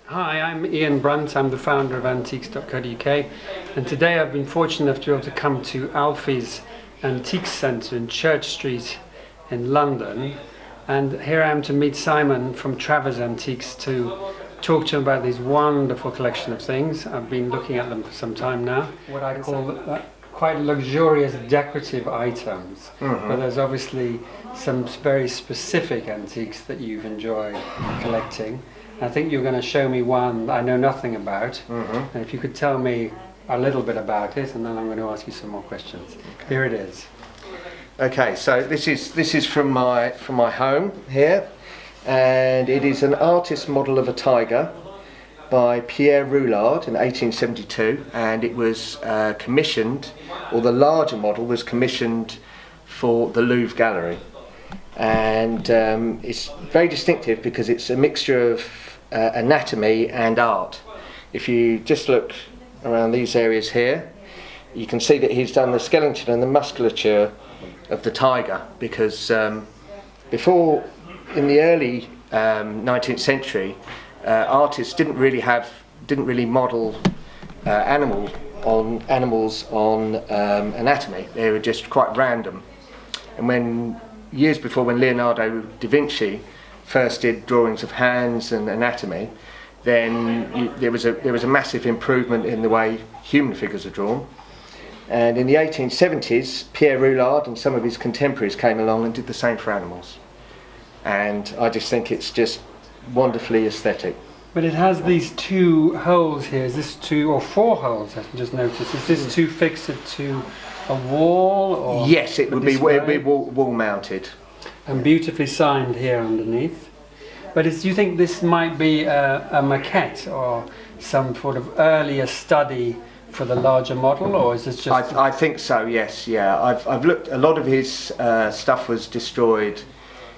Hi, I'm Ian Brunt. I'm the founder of antiques.co.uk, and today I've been fortunate enough to be able to come to Alfies Antiques Centre in Church Street in London, and here I am to meet Simon from Travers Antiques to talk to him about these wonderful collection of things. I've been looking at them for some time now. What I call quite luxurious decorative items, but there's obviously some very specific antiques that you've enjoyed collecting. I think you're going to show me one I know nothing about, and if you could tell me a little bit about it, and then I'm going to ask you some more questions. Okay. Here it is. Okay, so this is from my home here, and it is an artist model of a tiger by Pierre Roulard in 1872, and it was commissioned, or the larger model was commissioned for the Louvre Gallery. And it's very distinctive because it's a mixture of anatomy and art. If you just look around these areas here, you can see that he's done the skeleton and the musculature of the tiger, because before, in the early 19th century, artists didn't really model animals on anatomy. They were just quite random. And years before, when Leonardo da Vinci first did drawings of hands and anatomy, then there was a massive improvement in the way human figures are drawn. And in the 1870s, Pierre Roulard and some of his contemporaries came along and did the same for animals. And I just think it's just wonderfully aesthetic. But it has these two holes here. Is this two or four holes? I've just noticed. Is this two fixed to a wall? Or yes, it would be wall mounted. And beautifully signed here underneath. But do you think this might be a maquette or some sort of earlier study for the larger model, or is this just... I think so, yes, yeah. I've looked, a lot of his stuff was destroyed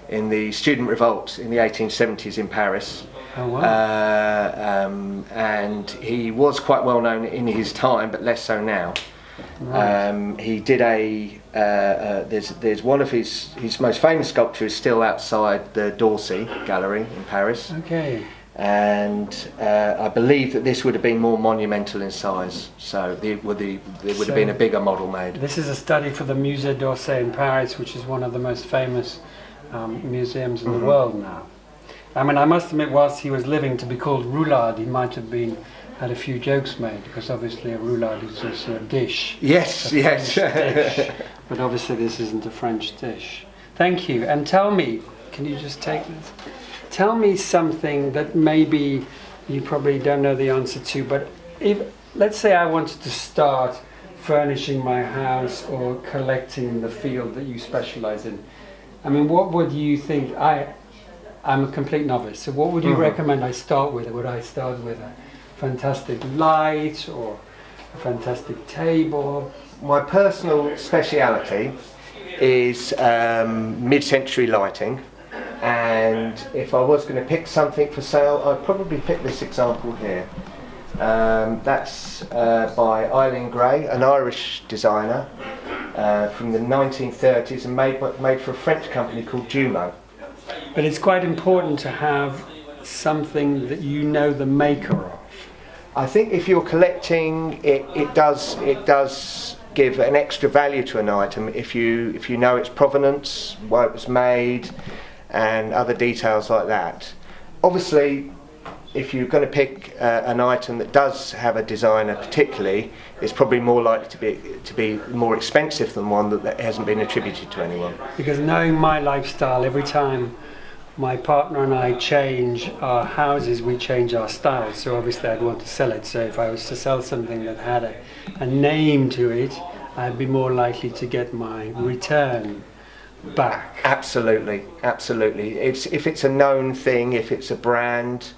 in the student revolt in the 1870s in Paris. Oh, wow. And he was quite well known in his time, but less so now. Right. He did there's one of his most famous sculpture is still outside the d'Orsay Gallery in Paris. Okay. And I believe that this would have been more monumental in size, so there would have been a bigger model made. This is a study for the Musée d'Orsay in Paris, which is one of the most famous museums in the world now. I mean, I must admit, whilst he was living, to be called roulade, he might have had a few jokes made, because obviously a roulade is also a dish. Yes, yes. Dish, but obviously this isn't a French dish. Thank you. And tell me, can you just take this? Tell me something that maybe you probably don't know the answer to, but let's say I wanted to start furnishing my house or collecting in the field that you specialize in. I mean, what would you think? I'm a complete novice, so what would you recommend I start with? Would I start with a fantastic light or a fantastic table? My personal speciality is mid-century lighting, and if I was going to pick something for sale, I'd probably pick this example here. That's by Eileen Gray, an Irish designer from the 1930s, and made for a French company called Jumeau. But it's quite important to have something that you know the maker of. I think if you're collecting, it does give an extra value to an item if you know its provenance, where it was made, and other details like that. Obviously, if you're going to pick an item that does have a designer particularly, it's probably more likely to be more expensive than one that hasn't been attributed to anyone. Because knowing my lifestyle, every time my partner and I change our houses, we change our styles. So obviously I'd want to sell it. So if I was to sell something that had a name to it, I'd be more likely to get my return back. Absolutely, absolutely. If it's a known thing, if it's a brand,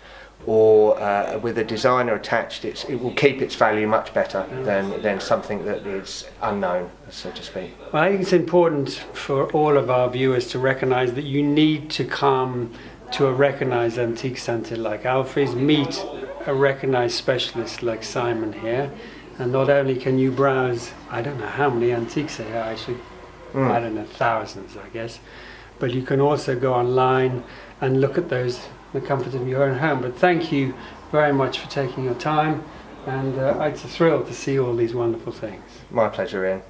or with a designer attached, it will keep its value much better than something that is unknown, so to speak. Well, I think it's important for all of our viewers to recognise that you need to come to a recognised antique centre like Alfies, meet a recognised specialist like Simon here, and not only can you browse, I don't know how many antiques there are actually, I don't know, thousands I guess, but you can also go online and look at those in the comfort of your own home. But thank you very much for taking your time, and it's a thrill to see all these wonderful things. My pleasure, Ian.